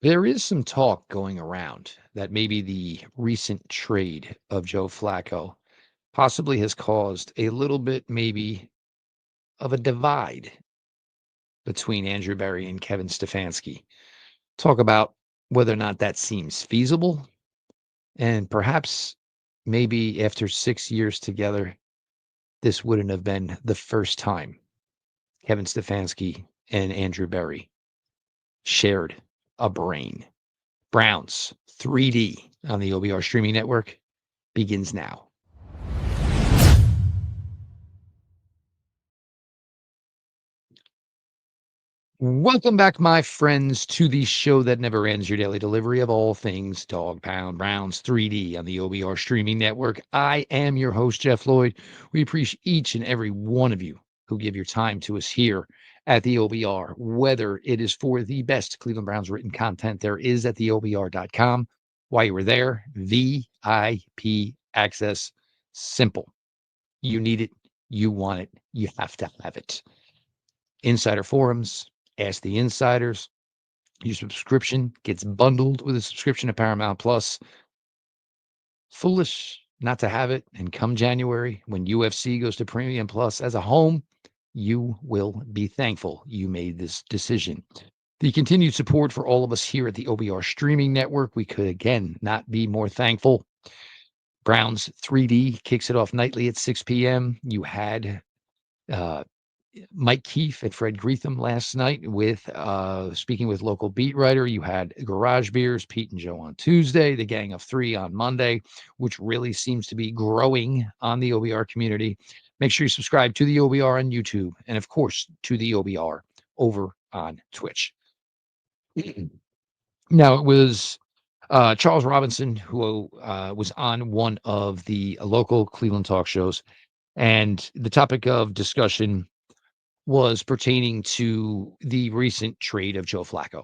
There is some talk going around that maybe the recent trade of Joe Flacco possibly has caused a little bit, maybe, of a divide between Andrew Berry and Kevin Stefanski. Talk about whether or not that seems feasible. And perhaps maybe after 6 years together, this wouldn't have been the first time Kevin Stefanski and Andrew Berry shared a brain. Browns 3D on the OBR streaming network begins now. Welcome back, my friends, to the show that never ends, your daily delivery of all things Dog Pound Browns 3D on the OBR streaming network. I am your host, Jeff Lloyd. We appreciate each and every one of you who give your time to us here at the OBR, whether it is for the best Cleveland Browns written content there is at the OBR.com. While you were there, VIP access, simple. You need it, you want it, you have to have it. Insider forums, ask the insiders. Your subscription gets bundled with a subscription to Paramount Plus. Foolish not to have it. And come January, when UFC goes to Premium Plus as a home, you will be thankful you made this decision. The continued support for all of us here at the OBR streaming network, we could again not be more thankful. Browns 3D kicks it off nightly at 6 p.m. You had Mike Keefe and Fred Greetham last night with speaking with local beat writer. You had Garage Beers, Pete and Joe on Tuesday, the Gang of Three on Monday, which really seems to be growing on the OBR community. Make sure you subscribe to the OBR on YouTube and, of course, to the OBR over on Twitch. Now, it was Charles Robinson who was on one of the local Cleveland talk shows, and the topic of discussion was pertaining to the recent trade of Joe Flacco.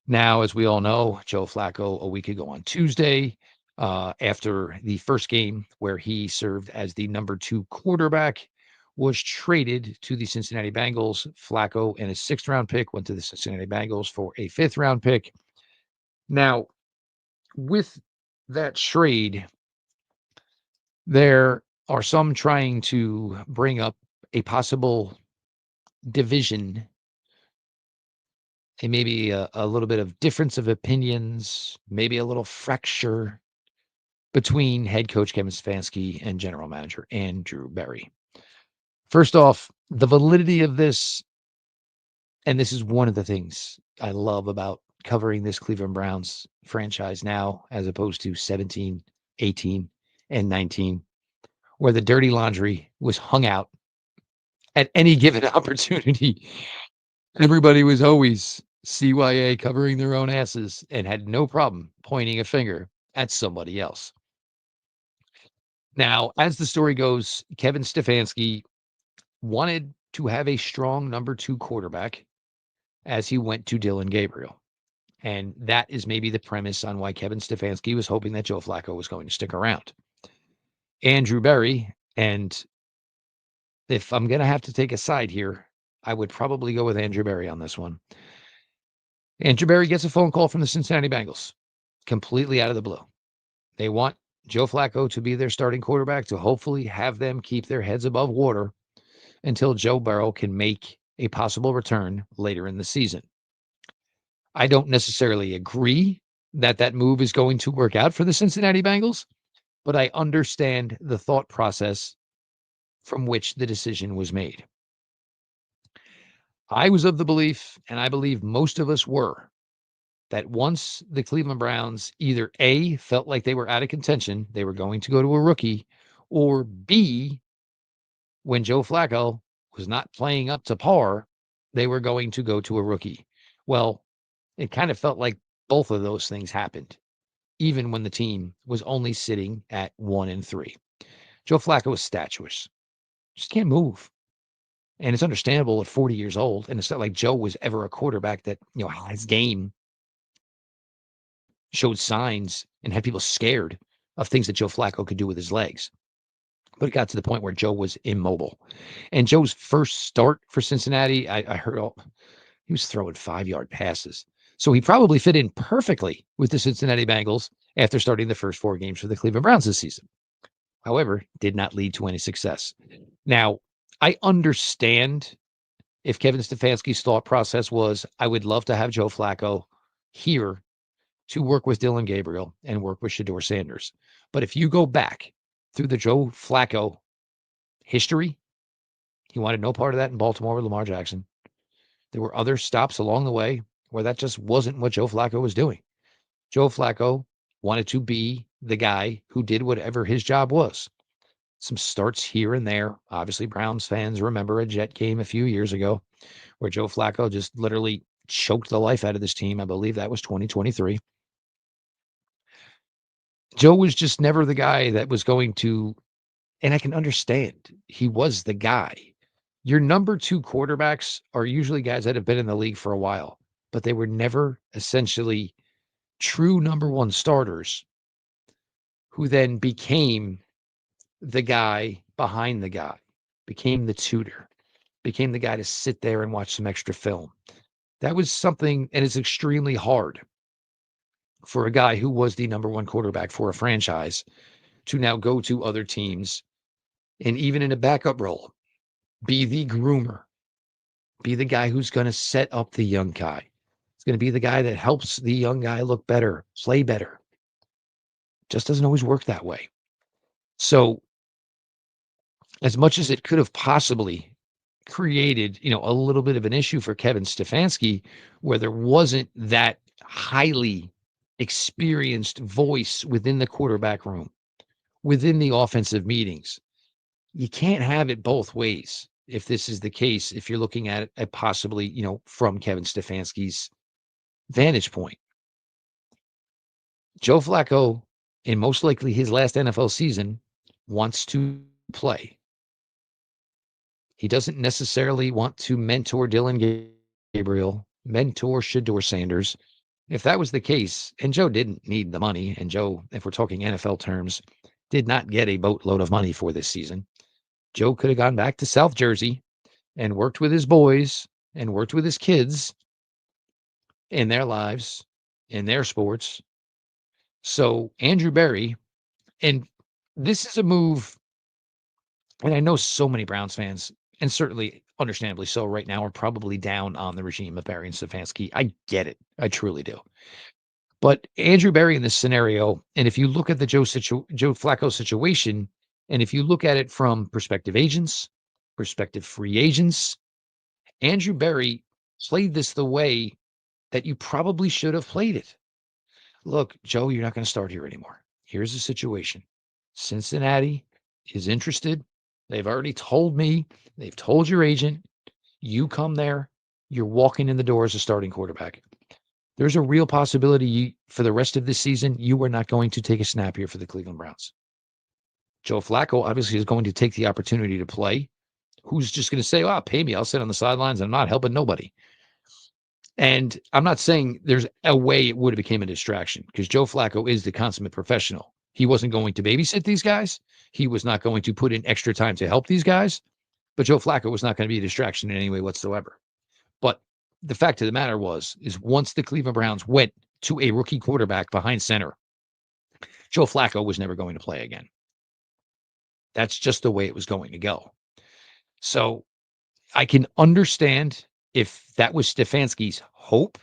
Now, as we all know, Joe Flacco a week ago on Tuesday, after the first game where he served as the number 2 quarterback, was traded to the Cincinnati Bengals. Flacco and his 6th-round pick went to the Cincinnati Bengals for a 5th-round pick. Now, with that trade, there are some trying to bring up a possible division and maybe a little bit of difference of opinions, maybe a little fracture between head coach Kevin Stefanski and general manager Andrew Berry. First off, the validity of this, and this is one of the things I love about covering this Cleveland Browns franchise now, as opposed to 17, 18, and 19, where the dirty laundry was hung out at any given opportunity. Everybody was always CYA covering their own asses and had no problem pointing a finger at somebody else. Now, as the story goes, Kevin Stefanski wanted to have a strong number 2 quarterback as he went to Dylan Gabriel. And that is maybe the premise on why Kevin Stefanski was hoping that Joe Flacco was going to stick around. Andrew Berry, and if I'm going to have to take a side here, I would probably go with Andrew Berry on this one. Andrew Berry gets a phone call from the Cincinnati Bengals, completely out of the blue. They want Joe Flacco to be their starting quarterback to hopefully have them keep their heads above water until Joe Burrow can make a possible return later in the season. I don't necessarily agree that that move is going to work out for the Cincinnati Bengals, but I understand the thought process from which the decision was made. I was of the belief, and I believe most of us were, that once the Cleveland Browns either A, felt like they were out of contention, they were going to go to a rookie, or B, when Joe Flacco was not playing up to par, they were going to go to a rookie. Well, it kind of felt like both of those things happened, even when the team was only sitting at 1-3. Joe Flacco was statuous. Just can't move. And it's understandable at 40 years old. And it's not like Joe was ever a quarterback that, his game showed signs and had people scared of things that Joe Flacco could do with his legs. But it got to the point where Joe was immobile. And Joe's first start for Cincinnati, I heard He was throwing 5-yard passes. So he probably fit in perfectly with the Cincinnati Bengals after starting the first 4 games for the Cleveland Browns this season. However, did not lead to any success. Now, I understand if Kevin Stefanski's thought process was, I would love to have Joe Flacco here to work with Dylan Gabriel and work with Shedeur Sanders. But if you go back through the Joe Flacco history, he wanted no part of that in Baltimore with Lamar Jackson. There were other stops along the way where that just wasn't what Joe Flacco was doing. Joe Flacco wanted to be the guy who did whatever his job was. Some starts here and there. Obviously, Browns fans remember a Jet game a few years ago where Joe Flacco just literally choked the life out of this team. I believe that was 2023. Joe was just never the guy that was going to, and I can understand he was the guy. Your number 2 quarterbacks are usually guys that have been in the league for a while, but they were never essentially true number 1 starters who then became the guy behind the guy, became the tutor, became the guy to sit there and watch some extra film. That was something, and it's extremely hard for a guy who was the number 1 quarterback for a franchise to now go to other teams and even in a backup role, be the groomer, be the guy who's going to set up the young guy. It's going to be the guy that helps the young guy look better, play better. Just doesn't always work that way. So as much as it could have possibly created, a little bit of an issue for Kevin Stefanski, where there wasn't that highly experienced voice within the quarterback room, within the offensive meetings. You can't have it both ways if this is the case, if you're looking at it possibly, from Kevin Stefanski's vantage point. Joe Flacco, in most likely his last NFL season, wants to play. He doesn't necessarily want to mentor Dylan Gabriel, mentor Shedeur Sanders. If that was the case, and Joe didn't need the money, and Joe, if we're talking NFL terms, did not get a boatload of money for this season, Joe could have gone back to South Jersey and worked with his boys and worked with his kids in their lives, in their sports. So Andrew Berry, and this is a move, and I know so many Browns fans, and certainly understandably so right now, are probably down on the regime of Berry and Stefanski. I get it. I truly do. But Andrew Berry in this scenario, and if you look at the Joe Flacco situation, and if you look at it from prospective agents, prospective free agents, Andrew Berry played this the way that you probably should have played it. Look, Joe, you're not going to start here anymore. Here's the situation. Cincinnati is interested. They've already told me, they've told your agent, you come there, you're walking in the door as a starting quarterback. There's a real possibility for the rest of this season, you are not going to take a snap here for the Cleveland Browns. Joe Flacco obviously is going to take the opportunity to play. Who's just going to say, well, pay me, I'll sit on the sidelines, I'm not helping nobody. And I'm not saying there's a way it would have became a distraction, because Joe Flacco is the consummate professional. He wasn't going to babysit these guys. He was not going to put in extra time to help these guys. But Joe Flacco was not going to be a distraction in any way whatsoever. But the fact of the matter is once the Cleveland Browns went to a rookie quarterback behind center, Joe Flacco was never going to play again. That's just the way it was going to go. So I can understand if that was Stefanski's hope,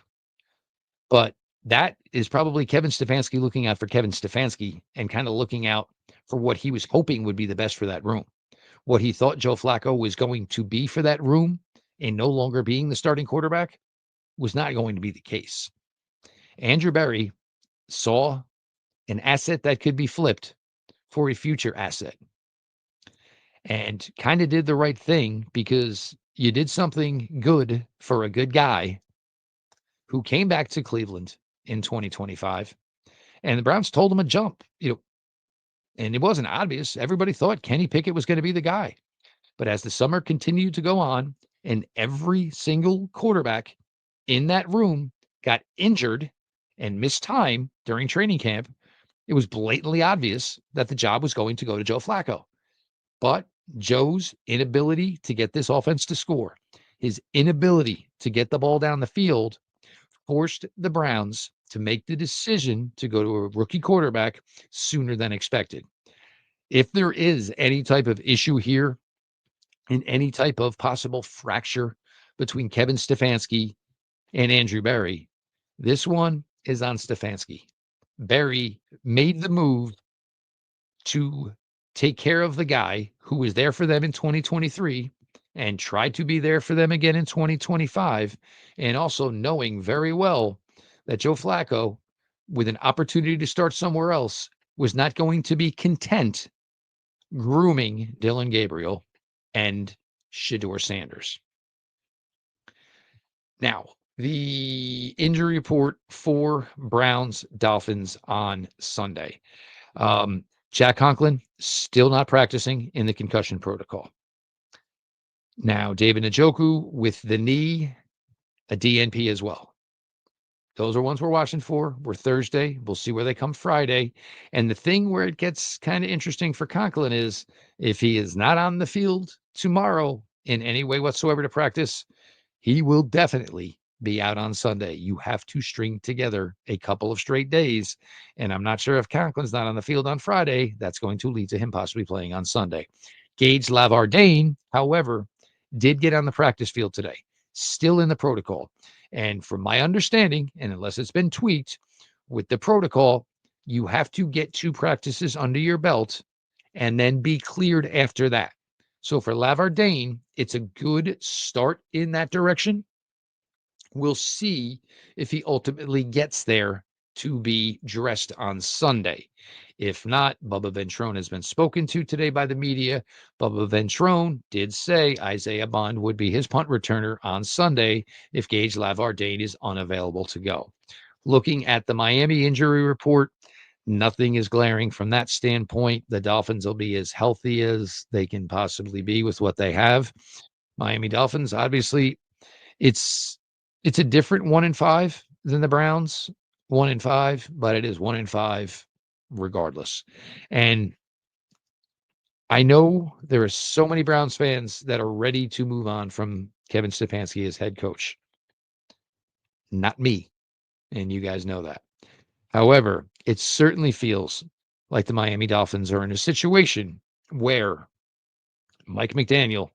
but that is probably Kevin Stefanski looking out for Kevin Stefanski and kind of looking out for what he was hoping would be the best for that room. What he thought Joe Flacco was going to be for that room and no longer being the starting quarterback was not going to be the case. Andrew Berry saw an asset that could be flipped for a future asset and kind of did the right thing, because you did something good for a good guy who came back to Cleveland in 2025, and the Browns told him a jump, and it wasn't obvious. Everybody thought Kenny Pickett was going to be the guy. But as the summer continued to go on and every single quarterback in that room got injured and missed time during training camp, it was blatantly obvious that the job was going to go to Joe Flacco. But Joe's inability to get this offense to score, His inability to get the ball down the field forced the Browns to make the decision to go to a rookie quarterback sooner than expected. If there is any type of issue here and any type of possible fracture between Kevin Stefanski and Andrew Berry, this one is on Stefanski. Berry made the move to take care of the guy who was there for them in 2023 and tried to be there for them again in 2025, and also knowing very well that Joe Flacco, with an opportunity to start somewhere else, was not going to be content grooming Dylan Gabriel and Shedeur Sanders. Now, the injury report for Browns Dolphins on Sunday. Jack Conklin still not practicing in the concussion protocol. Now, David Njoku with the knee, a DNP as well. Those are ones we're watching for. We're Thursday. We'll see where they come Friday. And the thing where it gets kind of interesting for Conklin is if he is not on the field tomorrow in any way whatsoever to practice, he will definitely be out on Sunday. You have to string together a couple of straight days. And I'm not sure if Conklin's not on the field on Friday, that's going to lead to him possibly playing on Sunday. Gage Lavardane, however, did get on the practice field today, still in the protocol. And from my understanding, and unless it's been tweaked, with the protocol, you have to get 2 practices under your belt and then be cleared after that. So for Lavardane, it's a good start in that direction. We'll see if he ultimately gets there to be dressed on Sunday. If not, Bubba Ventrone has been spoken to today by the media. Bubba Ventrone did say Isaiah Bond would be his punt returner on Sunday if Gage Lavardane is unavailable to go. Looking at the Miami injury report, nothing is glaring from that standpoint. The Dolphins will be as healthy as they can possibly be with what they have. Miami Dolphins, obviously, it's a different 1-5 than the Browns 1-5, but it is 1-5 regardless. And I know there are so many Browns fans that are ready to move on from Kevin Stefanski as head coach. Not me. And you guys know that. However, it certainly feels like the Miami Dolphins are in a situation where Mike McDaniel,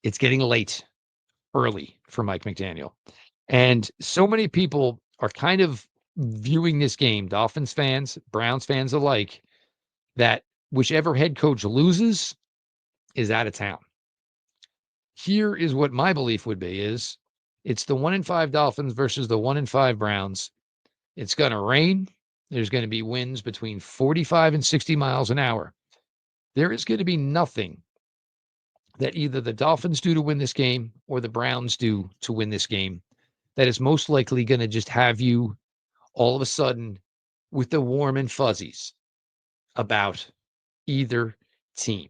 it's getting late early for Mike McDaniel. And so many people are kind of viewing this game, Dolphins fans, Browns fans alike, that whichever head coach loses is out of town. Here is what my belief would be is it's the 1-5 Dolphins versus the 1-5 Browns. It's going to rain. There's going to be winds between 45 and 60 miles an hour. There is going to be nothing that either the Dolphins do to win this game or the Browns do to win this game that is most likely going to just have you all of a sudden with the warm and fuzzies about either team.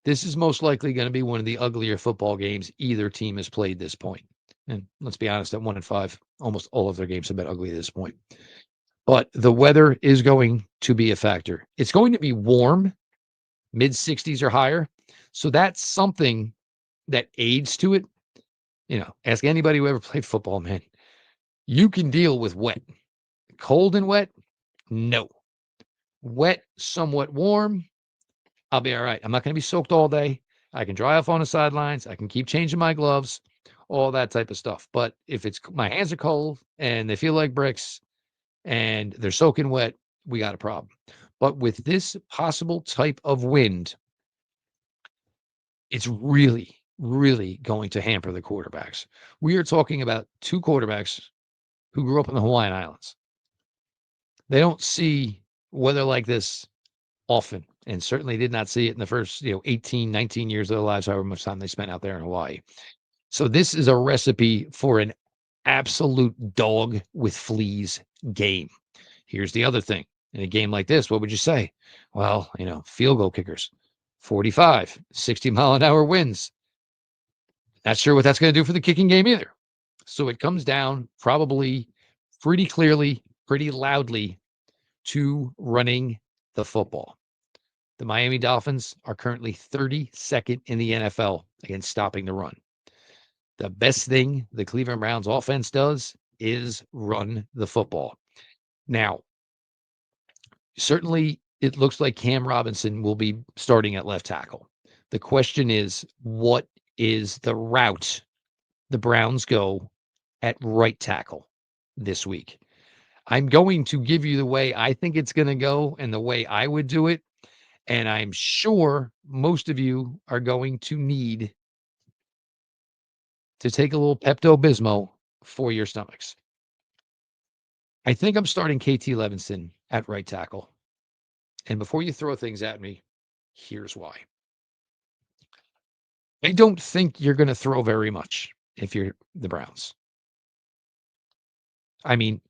This is most likely going to be one of the uglier football games either team has played this point. And let's be honest, at 1-5, almost all of their games have been ugly at this point. But the weather is going to be a factor. It's going to be warm, mid-60s or higher. So that's something that aids to it. You know, ask anybody who ever played football, man. You can deal with wet. Cold and wet? No. Wet, somewhat warm, I'll be all right. I'm not going to be soaked all day. I can dry off on the sidelines. I can keep changing my gloves, all that type of stuff. But if it's my hands are cold and they feel like bricks and they're soaking wet, we got a problem. But with this possible type of wind, it's really, really going to hamper the quarterbacks. We are talking about 2 quarterbacks who grew up in the Hawaiian Islands. They don't see weather like this often, and certainly did not see it in the first 18, 19 years of their lives, however much time they spent out there in Hawaii. So this is a recipe for an absolute dog with fleas game. Here's the other thing. In a game like this, what would you say? Well, field goal kickers, 45, 60 mile an hour winds. Not sure what that's going to do for the kicking game either. So it comes down probably pretty clearly, pretty loudly to running the football. The Miami Dolphins are currently 32nd in the NFL against stopping the run. The best thing the Cleveland Browns offense does is run the football. Now, certainly it looks like Cam Robinson will be starting at left tackle. The question is, what is the route the Browns go at right tackle this week? I'm going to give you the way I think it's going to go and the way I would do it. And I'm sure most of you are going to need to take a little Pepto Bismol for your stomachs. I think I'm starting KT Levinson at right tackle. And before you throw things at me, here's why. I don't think you're going to throw very much if you're the Browns. I mean,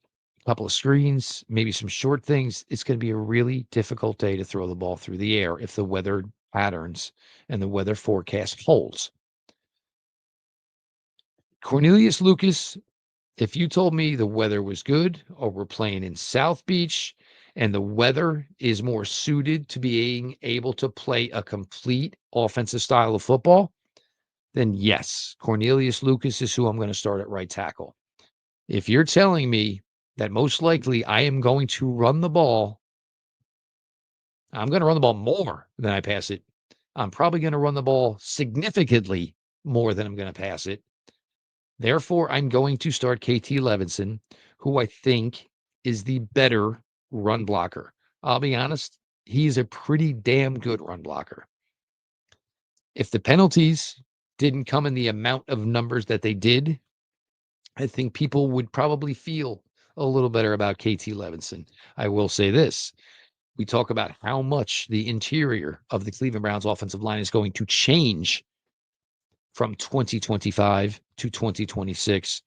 a couple of screens, maybe some short things. It's going to be a really difficult day to throw the ball through the air if the weather patterns and the weather forecast holds. Cornelius Lucas, if you told me the weather was good or we're playing in South Beach and the weather is more suited to being able to play a complete offensive style of football, then yes, Cornelius Lucas is who I'm going to start at right tackle. If you're telling me that most likely I am going to run the ball, I'm going to run the ball more than I pass it. I'm probably going to run the ball significantly more than I'm going to pass it. Therefore, I'm going to start KT Levinson, who I think is the better run blocker. I'll be honest, he's a pretty damn good run blocker. If the penalties didn't come in the amount of numbers that they did, I think people would probably feel a little better about KT Levinson. I will say this. We talk about how much the interior of the Cleveland Browns offensive line is going to change from 2025 to 2026.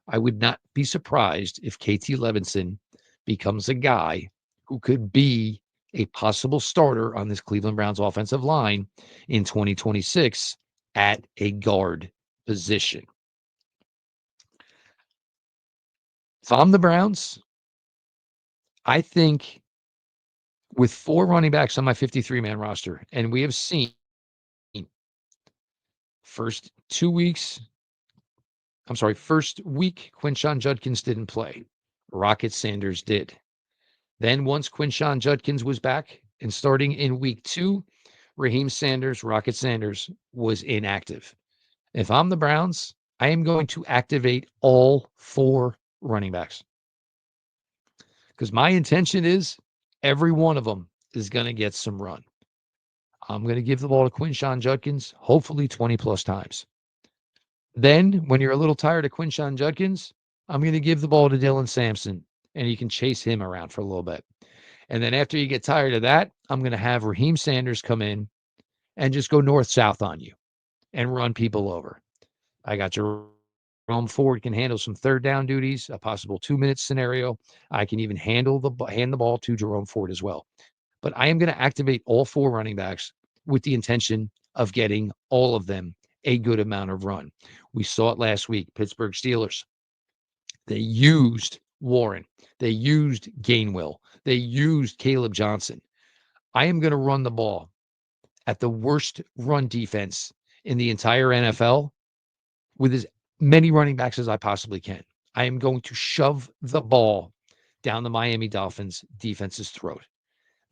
I would not be surprised if KT Levinson becomes a guy who could be a possible starter on this Cleveland Browns offensive line in 2026 at a guard position. If I'm the Browns, I think with 4 running backs on my 53-man roster, and we have seen first 2 weeks, first week, Quinshon Judkins didn't play. Rocket Sanders did. Then once Quinshon Judkins was back and starting in week 2, Raheem Sanders, Rocket Sanders, was inactive. If I'm the Browns, I am going to activate all 4 running backs. Because my intention is every one of them is going to get some run. I'm going to give the ball to Quinshon Judkins, hopefully 20 plus times. Then, when you're a little tired of Quinshon Judkins, I'm going to give the ball to Dylan Sampson, and you can chase him around for a little bit. And then after you get tired of that, I'm going to have Raheem Sanders come in and just go north-south on you and run people over. I got Jerome Ford can handle some third down duties, a possible 2-minute scenario. I can even hand the ball to Jerome Ford as well. But I am going to activate all 4 running backs with the intention of getting all of them a good amount of run. We saw it last week, Pittsburgh Steelers. They used Warren. They used Gainwell. They used Caleb Johnson. I am going to run the ball at the worst run defense in the entire NFL with as many running backs as I possibly can. I am going to shove the ball down the Miami Dolphins defense's throat.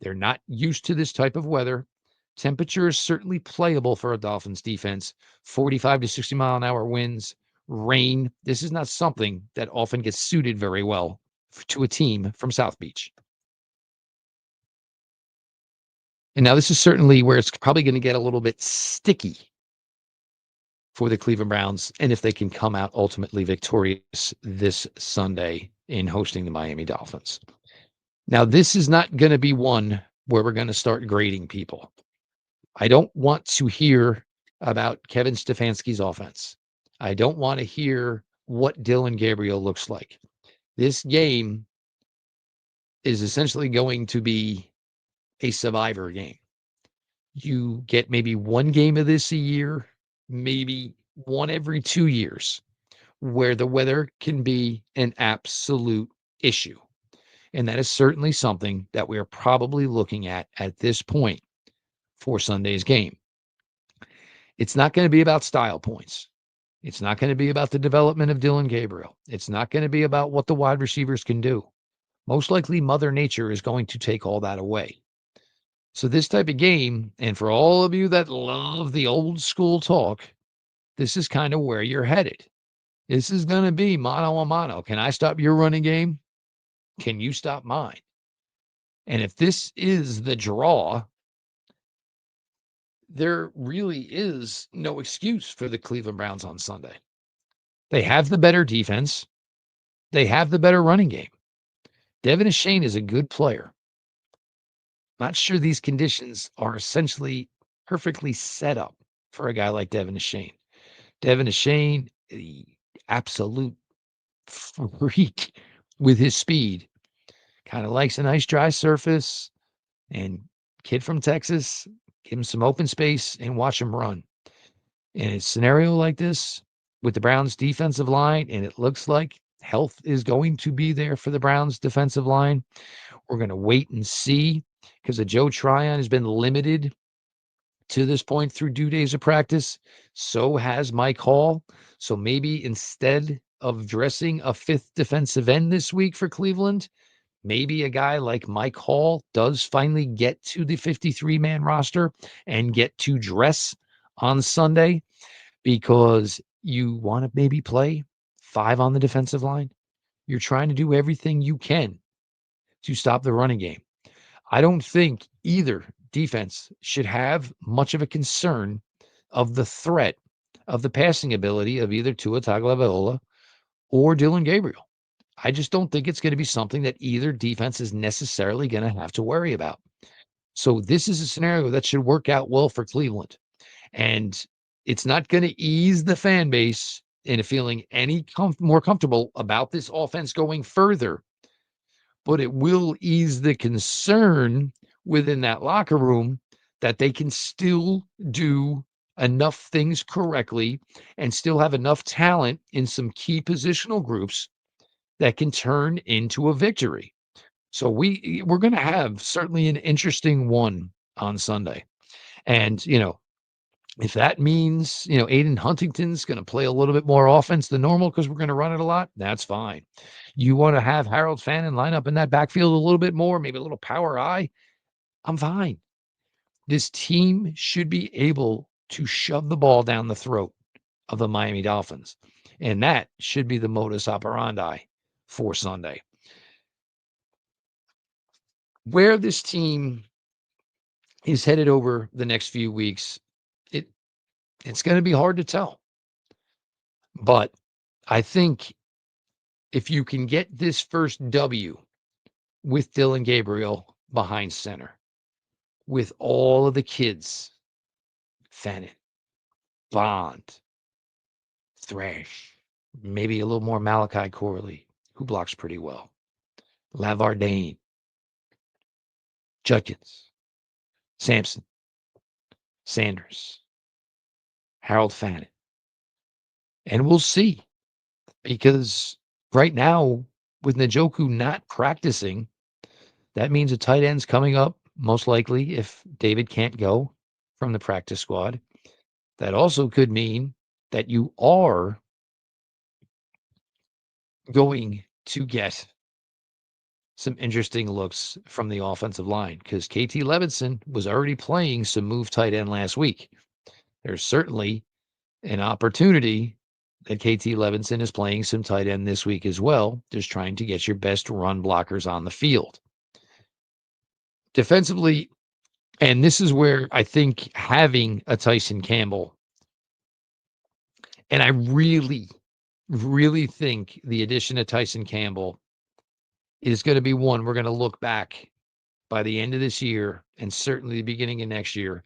They're not used to this type of weather. Temperature is certainly playable for a Dolphins defense. 45 to 60 mile an hour winds, rain. This is not something that often gets suited very well to a team from South Beach. And now this is certainly where it's probably going to get a little bit sticky for the Cleveland Browns, and if they can come out ultimately victorious this Sunday in hosting the Miami Dolphins. Now, this is not going to be one where we're going to start grading people. I don't want to hear about Kevin Stefanski's offense. I don't want to hear what Dylan Gabriel looks like. This game is essentially going to be a survivor game. You get maybe one game of this a year, maybe one every 2 years, where the weather can be an absolute issue. And that is certainly something that we are probably looking at this point for Sunday's game. It's not going to be about style points. It's not going to be about the development of Dylan Gabriel. It's not going to be about what the wide receivers can do. Most likely, Mother Nature is going to take all that away. So, this type of game, and for all of you that love the old school talk, this is kind of where you're headed. This is going to be mano a mano. Can I stop your running game? Can you stop mine? And if this is the draw, there really is no excuse for the Cleveland Browns on Sunday. They have the better defense. They have the better running game. Devin Shane is a good player. Not sure these conditions are essentially perfectly set up for a guy like Devin Shane. Devin Shane, the absolute freak with his speed, kind of likes a nice dry surface. And kid from Texas, give him some open space and watch him run. In a scenario like this with the Browns defensive line, and it looks like health is going to be there for the Browns defensive line, we're going to wait and see because Joe Tryon has been limited to this point through 2 days of practice. So has Mike Hall. So maybe instead of dressing a fifth defensive end this week for Cleveland, maybe a guy like Mike Hall does finally get to the 53-man roster and get to dress on Sunday because you want to maybe play 5 on the defensive line. You're trying to do everything you can to stop the running game. I don't think either defense should have much of a concern of the threat of the passing ability of either Tua Tagovailoa or Dylan Gabriel. I just don't think it's going to be something that either defense is necessarily going to have to worry about. So this is a scenario that should work out well for Cleveland. And it's not going to ease the fan base into feeling any more comfortable about this offense going further, but it will ease the concern within that locker room that they can still do enough things correctly and still have enough talent in some key positional groups that can turn into a victory. So we're going to have certainly an interesting one on Sunday. And, if that means, Aiden Huntington's going to play a little bit more offense than normal because we're going to run it a lot, that's fine. You want to have Harold Fannin line up in that backfield a little bit more, maybe a little power eye, I'm fine. This team should be able to shove the ball down the throat of the Miami Dolphins. And that should be the modus operandi for Sunday. Where this team is headed over the next few weeks, it's going to be hard to tell. But I think if you can get this first W with Dylan Gabriel behind center, with all of the kids, Fannin, Bond, Thrash, maybe a little more Malachi Corley, who blocks pretty well, Lavardane, Judkins, Sampson, Sanders, Harold Fannin. And we'll see, because right now, with Njoku not practicing, that means a tight end's coming up, most likely, if David can't go from the practice squad. That also could mean that you are going to get some interesting looks from the offensive line because KT Levinson was already playing some move tight end last week. There's certainly an opportunity that KT Levinson is playing some tight end this week as well, just trying to get your best run blockers on the field. Defensively, and this is where I think having a Tyson Campbell, and I really, really think the addition of Tyson Campbell is going to be one we're going to look back by the end of this year and certainly the beginning of next year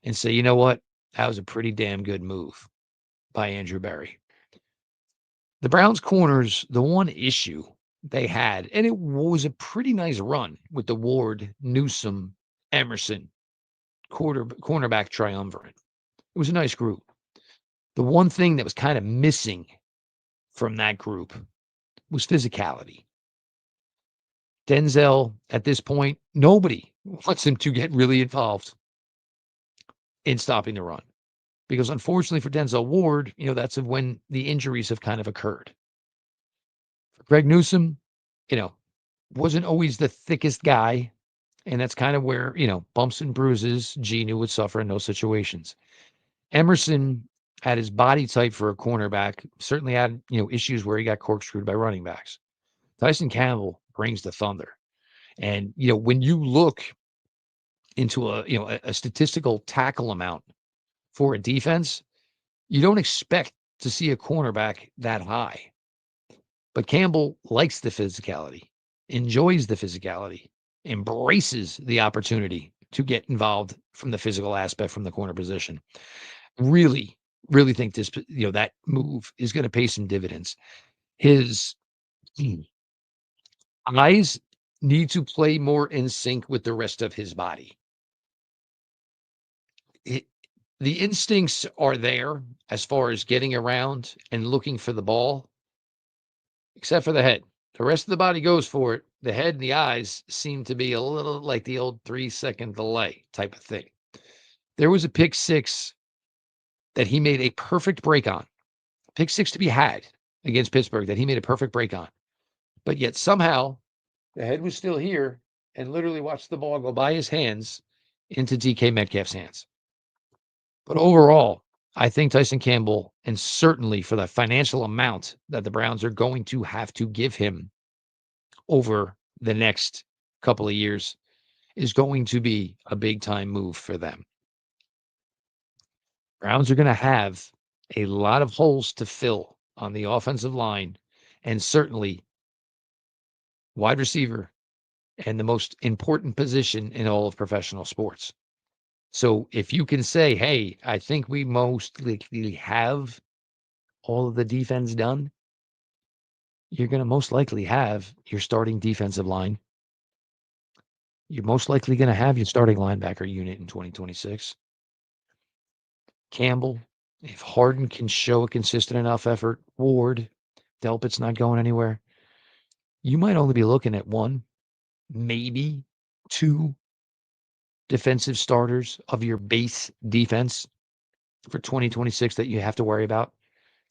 and say, you know what? That was a pretty damn good move by Andrew Berry. The Browns corners, the one issue they had, and it was a pretty nice run with the Ward, Newsome, Emerson, cornerback triumvirate. It was a nice group. The one thing that was kind of missing from that group was physicality. Denzel, at this point, nobody wants him to get really involved in stopping the run because unfortunately for Denzel Ward, that's of when the injuries have kind of occurred. For Greg Newsome, you know, wasn't always the thickest guy, and that's kind of where, bumps and bruises, Genu would suffer in those situations. Emerson had his body type for a cornerback, certainly had, issues where he got corkscrewed by running backs. Tyson Campbell brings the thunder. And, when you look into a statistical tackle amount for a defense, you don't expect to see a cornerback that high. But Campbell likes the physicality, enjoys the physicality, embraces the opportunity to get involved from the physical aspect from the corner position. Really, really think this, that move is going to pay some dividends. His eyes need to play more in sync with the rest of his body. The instincts are there as far as getting around and looking for the ball, except for the head. The rest of the body goes for it. The head and the eyes seem to be a little like the old 3-second delay type of thing. There was a pick six that he made a perfect break on. Pick six to be had against Pittsburgh that he made a perfect break on. But yet somehow the head was still here and literally watched the ball go by his hands into DK Metcalf's hands. But overall, I think Tyson Campbell, and certainly for the financial amount that the Browns are going to have to give him over the next couple of years, is going to be a big time move for them. Browns are going to have a lot of holes to fill on the offensive line, and certainly wide receiver, and the most important position in all of professional sports. So if you can say, hey, I think we most likely have all of the defense done, you're going to most likely have your starting defensive line. You're most likely going to have your starting linebacker unit in 2026. Campbell, if Harden can show a consistent enough effort, Ward, Delpit's not going anywhere, you might only be looking at one, maybe two defensive starters of your base defense for 2026 that you have to worry about.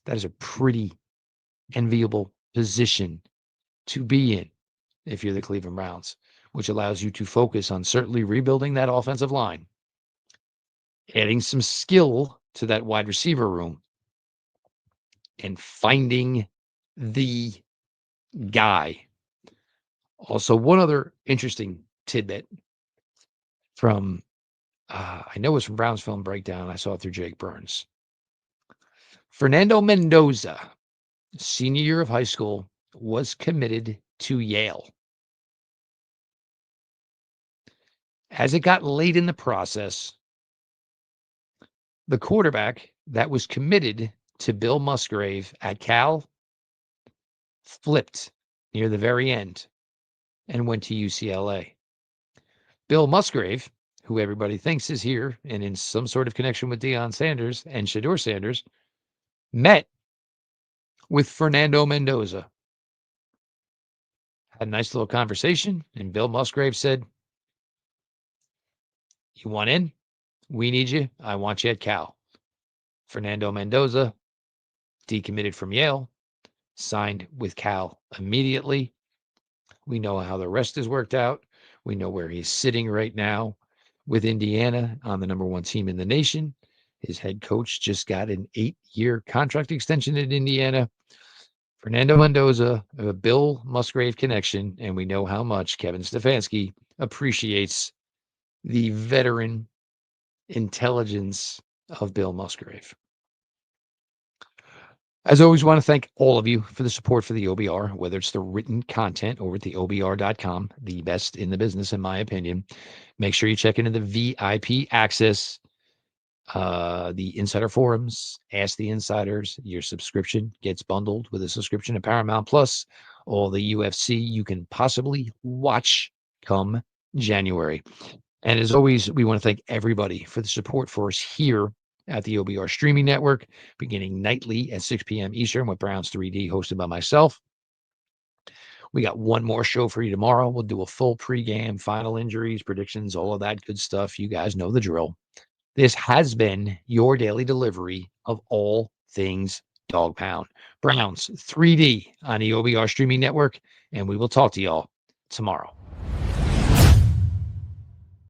That is a pretty enviable position to be in if you're the Cleveland Browns, which allows you to focus on certainly rebuilding that offensive line, adding some skill to that wide receiver room, and finding the guy. Also, one other interesting tidbit from, I know it's from Browns Film Breakdown. I saw it through Jake Burns. Fernando Mendoza, senior year of high school, was committed to Yale. As it got late in the process, the quarterback that was committed to Bill Musgrave at Cal flipped near the very end and went to UCLA. Bill Musgrave, who everybody thinks is here and in some sort of connection with Deion Sanders and Shedeur Sanders, met with Fernando Mendoza. Had a nice little conversation, and Bill Musgrave said, you want in? We need you. I want you at Cal. Fernando Mendoza decommitted from Yale, signed with Cal immediately. We know how the rest has worked out. We know where he's sitting right now with Indiana on the number one team in the nation. His head coach just got an 8-year contract extension in Indiana. Fernando Mendoza, a Bill Musgrave connection, and we know how much Kevin Stefanski appreciates the veteran intelligence of Bill Musgrave. As always, want to thank all of you for the support for the OBR, whether it's the written content over at the OBR.com, the best in the business, in my opinion. Make sure you check into the VIP access, the insider forums, Ask the Insiders. Your subscription gets bundled with a subscription to Paramount Plus, all the UFC you can possibly watch come January. And as always, we want to thank everybody for the support for us here at the OBR streaming network, beginning nightly at 6 p.m. Eastern with Browns 3D, hosted by myself. We got one more show for you tomorrow. We'll do a full pregame, final injuries, predictions, all of that good stuff. You guys know the drill. This has been your daily delivery of all things Dog Pound. Browns 3D on the OBR streaming network, and we will talk to y'all tomorrow.